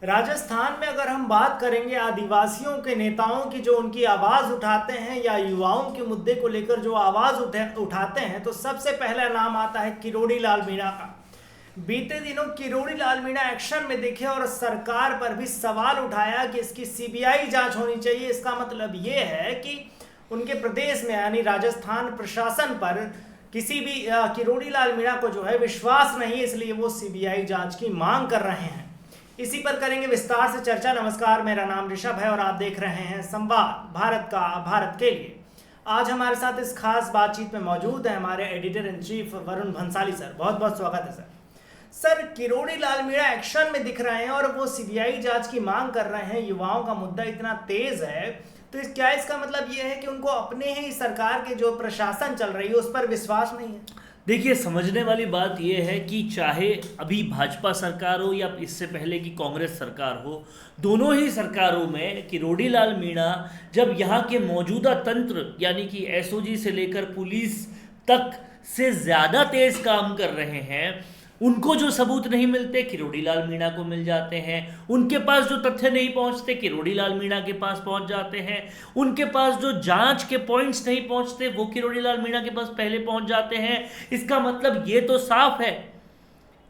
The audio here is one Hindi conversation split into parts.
राजस्थान में अगर हम बात करेंगे आदिवासियों के नेताओं की जो उनकी आवाज़ उठाते हैं या युवाओं के मुद्दे को लेकर जो आवाज़ उठाते हैं तो सबसे पहला नाम आता है किरोड़ी लाल मीणा का। बीते दिनों किरोड़ी लाल मीणा एक्शन में दिखे और सरकार पर भी सवाल उठाया कि इसकी सीबीआई जांच होनी चाहिए। इसका मतलब ये है कि उनके प्रदेश में यानी राजस्थान प्रशासन पर किसी भी किरोड़ी लाल मीणा को जो है विश्वास नहीं, इसलिए वो सीबीआई जांच की मांग कर रहे हैं। इसी पर करेंगे विस्तार से चर्चा। नमस्कार, मेरा नाम ऋषभ है और आप देख रहे हैं संवाद भारत का भारत के लिए। आज हमारे साथ इस खास बातचीत में मौजूद है हमारे editor in chief Varun Bhansali sir. बहुत बहुत स्वागत है sir. Sir, Kirori Lal Meena action में दिख रहे हैं और वो सीबीआई जांच की मांग कर रहे हैं। युवाओं का मुद्दा इतना तेज है तो क्या इसका मतलब ये है कि उनको अपने ही सरकार के जो प्रशासन चल रही है उस पर विश्वास नहीं है? देखिए, समझने वाली बात यह है कि चाहे अभी भाजपा सरकार हो या इससे पहले की कांग्रेस सरकार हो, दोनों ही सरकारों में किरोड़ी लाल मीणा जब यहाँ के मौजूदा तंत्र यानी कि एसओजी से लेकर पुलिस तक से ज़्यादा तेज काम कर रहे हैं, उनको जो सबूत नहीं मिलते किरोड़ी लाल मीणा को मिल जाते हैं। उनके पास जो तथ्य नहीं पहुंचते किरोड़ी लाल मीणा के पास पहुंच जाते हैं। उनके पास जो जांच के पॉइंट्स नहीं पहुंचते वो किरोड़ी लाल मीणा के पास पहले पहुंच जाते हैं। इसका मतलब ये तो साफ है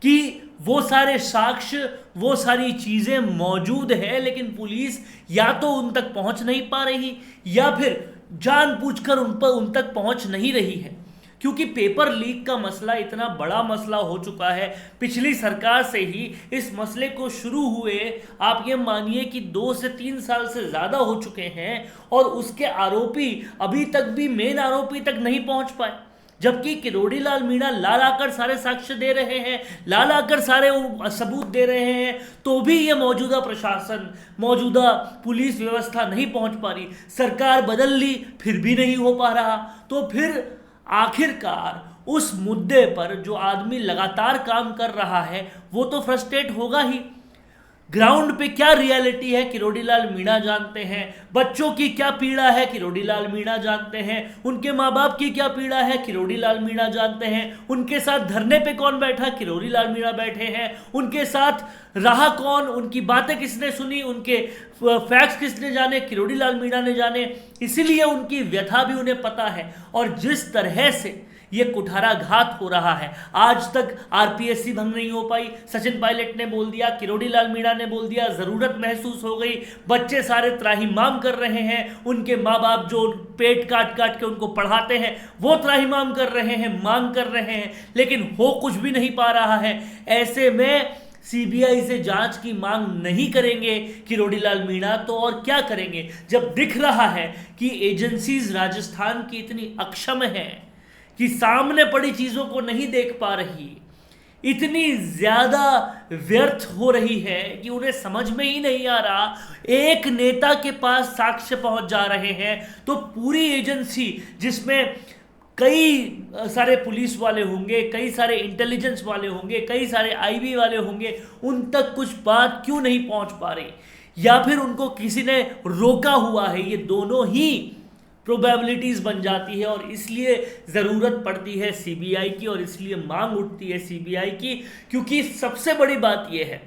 कि वो सारे साक्ष्य, वो सारी चीज़ें मौजूद है, लेकिन पुलिस या तो उन तक पहुंच नहीं पा रही या फिर जानबूझकर उन तक पहुंच नहीं रही है। क्योंकि पेपर लीक का मसला इतना बड़ा मसला हो चुका है, पिछली सरकार से ही इस मसले को शुरू हुए आप ये मानिए कि 2 से 3 साल से ज़्यादा हो चुके हैं और उसके आरोपी अभी तक भी मेन आरोपी तक नहीं पहुंच पाए। जबकि किरोड़ी लाल मीणा लाल आकर सारे साक्ष्य दे रहे हैं, लाल आकर सारे सबूत दे रहे हैं, तो भी ये मौजूदा प्रशासन, मौजूदा पुलिस व्यवस्था नहीं पहुंच पा रही। सरकार बदल ली फिर भी नहीं हो पा रहा। तो फिर आखिरकार उस मुद्दे पर जो आदमी लगातार काम कर रहा है वो तो फ्रस्ट्रेट होगा ही। ग्राउंड पे क्या रियलिटी है किरोड़ी लाल मीणा जानते हैं। बच्चों की क्या पीड़ा है किरोड़ी लाल मीणा जानते हैं। उनके माँ बाप की क्या पीड़ा है किरोड़ी लाल मीणा जानते हैं। उनके साथ धरने पे कौन बैठा, किरोड़ी लाल मीणा बैठे हैं। उनके साथ रहा कौन, उनकी बातें किसने सुनी, उनके फैक्ट्स किसने जाने, किरोड़ी लाल मीणा ने जाने। इसीलिए उनकी व्यथा भी उन्हें पता है। और जिस तरह से ये कुठाराघात हो रहा है, आज तक आरपीएससी भंग नहीं हो पाई। सचिन पायलट ने बोल दिया, किरोड़ी लाल मीणा ने बोल दिया, ज़रूरत महसूस हो गई। बच्चे सारे त्राहिमाम कर रहे हैं। उनके माँ बाप जो पेट काट काट के उनको पढ़ाते हैं वो त्राहिमाम कर रहे हैं, मांग कर रहे हैं, लेकिन हो कुछ भी नहीं पा रहा है। ऐसे में सीबीआई से जांच की मांग नहीं करेंगे किरोड़ी लाल मीणा तो और क्या करेंगे, जब दिख रहा है कि एजेंसीज राजस्थान की इतनी अक्षम है कि सामने पड़ी चीज़ों को नहीं देख पा रही, इतनी ज़्यादा व्यर्थ हो रही है कि उन्हें समझ में ही नहीं आ रहा। एक नेता के पास साक्ष्य पहुंच जा रहे हैं तो पूरी एजेंसी, जिसमें कई सारे पुलिस वाले होंगे, कई सारे इंटेलिजेंस वाले होंगे, कई सारे आईबी वाले होंगे, उन तक कुछ बात क्यों नहीं पहुंच पा रही, या फिर उनको किसी ने रोका हुआ है। ये दोनों ही प्रोबेबिलिटीज़ बन जाती है और इसलिए ज़रूरत पड़ती है सीबीआई की और इसलिए मांग उठती है सीबीआई की। क्योंकि सबसे बड़ी बात यह है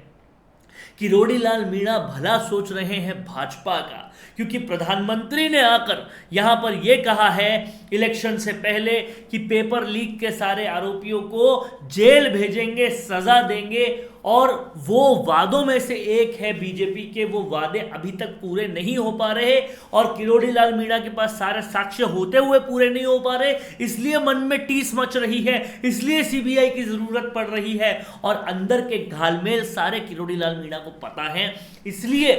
किरोड़ी लाल मीणा भला सोच रहे हैं भाजपा का, क्योंकि प्रधानमंत्री ने आकर यहाँ पर यह कहा है इलेक्शन से पहले कि पेपर लीक के सारे आरोपियों को जेल भेजेंगे, सजा देंगे। और वो वादों में से एक है बीजेपी के, वो वादे अभी तक पूरे नहीं हो पा रहे और किरोड़ी लाल मीणा के पास सारे साक्ष्य होते हुए पूरे नहीं हो पा रहे। इसलिए मन में टीस मच रही है, इसलिए सीबीआई की जरूरत पड़ रही है और अंदर के घालमेल सारे किरोड़ी लाल मीणा को पता है। इसलिए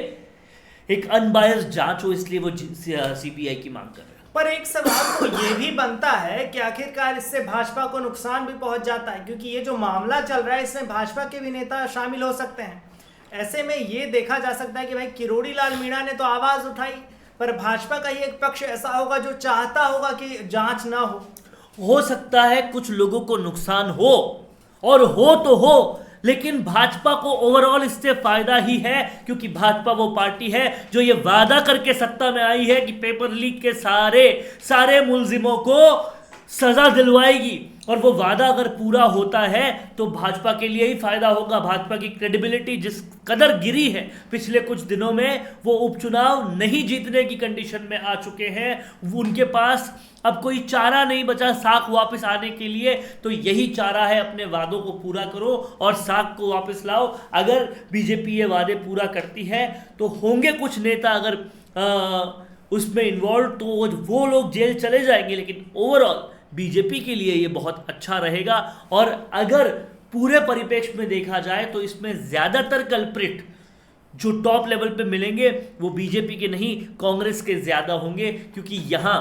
एक अनबायस्ड जांच हो, इसलिए वो सीबीआई की मांग कर रहे हैं। पर एक सवाल तो ये भी बनता है कि आखिरकार इससे भाजपा को नुकसान भी पहुंच जाता है, क्योंकि ये जो मामला चल रहा है इसमें भाजपा के भी नेता शामिल हो सकते हैं। ऐसे में ये देखा जा सकता है कि भाई किरोड़ी लाल मीणा ने तो आवाज उठाई, पर भाजपा का ही एक पक्ष ऐसा होगा जो चाहता होगा कि जांच ना हो सकता है कुछ लोगों को नुकसान हो, और हो तो हो, लेकिन भाजपा को ओवरऑल इससे फायदा ही है, क्योंकि भाजपा वो पार्टी है जो ये वादा करके सत्ता में आई है कि पेपर लीक के सारे मुलजिमों को सजा दिलवाएगी। और वो वादा अगर पूरा होता है तो भाजपा के लिए ही फायदा होगा। भाजपा की क्रेडिबिलिटी जिस कदर गिरी है पिछले कुछ दिनों में, वो उपचुनाव नहीं जीतने की कंडीशन में आ चुके हैं। उनके पास अब कोई चारा नहीं बचा साख वापस आने के लिए, तो यही चारा है, अपने वादों को पूरा करो और साख को वापस लाओ। अगर बीजेपी ये वादे पूरा करती है तो होंगे कुछ नेता अगर उसमें इन्वॉल्व, तो वो लोग जेल चले जाएंगे, लेकिन ओवरऑल बीजेपी के लिए ये बहुत अच्छा रहेगा। और अगर पूरे परिप्रेक्ष्य में देखा जाए तो इसमें ज़्यादातर कल्प्रिट जो टॉप लेवल पे मिलेंगे वो बीजेपी के नहीं, कांग्रेस के ज़्यादा होंगे, क्योंकि यहाँ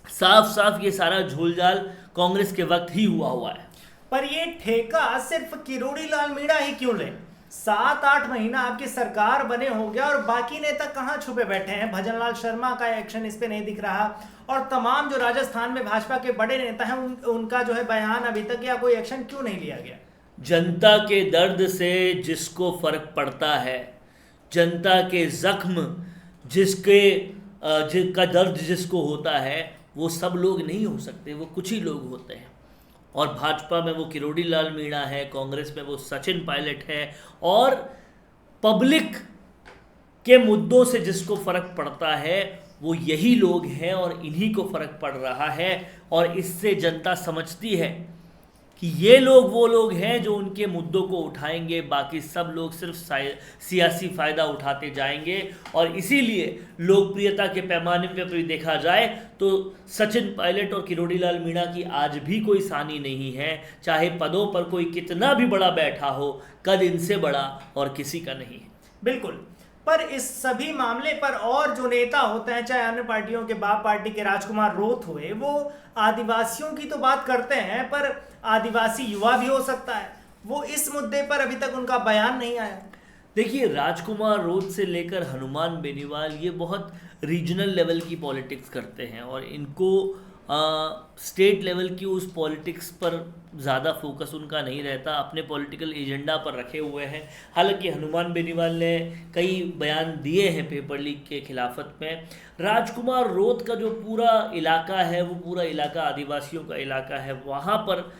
साफ साफ ये सारा झोलझाल कांग्रेस के वक्त ही हुआ है। पर ये ठेका सिर्फ किरोड़ी लाल मीणा ही क्यों ले? 7-8 महीना आपकी सरकार बने हो गया और बाकी नेता कहाँ छुपे बैठे हैं? भजन लाल शर्मा का एक्शन इस पे नहीं दिख रहा, और तमाम जो राजस्थान में भाजपा के बड़े नेता हैं उनका जो है बयान अभी तक या कोई एक्शन क्यों नहीं लिया गया? जनता के दर्द से जिसको फर्क पड़ता है, जनता के जख्म जिसका दर्द जिसको होता है, वो सब लोग नहीं हो सकते, वो कुछ ही लोग होते हैं। और भाजपा में वो किरोड़ी लाल मीणा है, कांग्रेस में वो सचिन पायलट है, और पब्लिक के मुद्दों से जिसको फर्क पड़ता है वो यही लोग हैं और इन्हीं को फर्क पड़ रहा है। और इससे जनता समझती है कि ये लोग वो लोग हैं जो उनके मुद्दों को उठाएंगे, बाकी सब लोग सिर्फ सियासी फ़ायदा उठाते जाएंगे। और इसीलिए लोकप्रियता के पैमाने पर भी देखा जाए तो सचिन पायलट और किरोड़ी लाल मीणा की आज भी कोई सानी नहीं है, चाहे पदों पर कोई कितना भी बड़ा बैठा हो, कद इनसे बड़ा और किसी का नहीं। बिल्कुल, पर इस सभी मामले पर और जो नेता होते हैं, चाहे अन्य पार्टियों के बाप पार्टी के राजकुमार रोत हुए, वो आदिवासियों की तो बात करते हैं, पर आदिवासी युवा भी हो सकता है, वो इस मुद्दे पर अभी तक उनका बयान नहीं आया। देखिए, राजकुमार रोत से लेकर हनुमान बेनीवाल ये बहुत रीजनल लेवल की पॉलिटिक्स करते हैं और इनको स्टेट लेवल की उस पॉलिटिक्स पर ज़्यादा फोकस उनका नहीं रहता, अपने पॉलिटिकल एजेंडा पर रखे हुए हैं। हालांकि हनुमान बेनीवाल ने कई बयान दिए हैं पेपर लीक के खिलाफत में। राजकुमार रोत का जो पूरा इलाका है वो पूरा इलाका आदिवासियों का इलाका है, वहाँ पर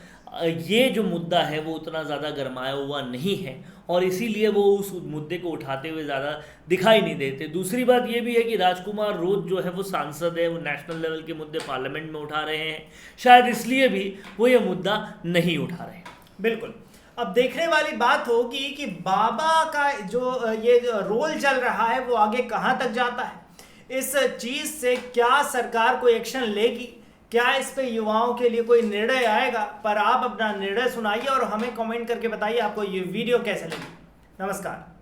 ये जो मुद्दा है वो उतना ज़्यादा गरमाया हुआ नहीं है और इसीलिए वो उस मुद्दे को उठाते हुए ज़्यादा दिखाई नहीं देते। दूसरी बात ये भी है कि राजकुमार रोत जो है वो सांसद है, वो नेशनल लेवल के मुद्दे पार्लियामेंट में उठा रहे हैं, शायद इसलिए भी वो ये मुद्दा नहीं उठा रहे। बिल्कुल, अब देखने वाली बात होगी कि बाबा का जो ये रोल चल रहा है वो आगे कहाँ तक जाता है। इस चीज़ से क्या सरकार कोई एक्शन लेगी, क्या इस पे युवाओं के लिए कोई निर्णय आएगा? पर आप अपना निर्णय सुनाइए और हमें कमेंट करके बताइए आपको ये वीडियो कैसे लगी। नमस्कार।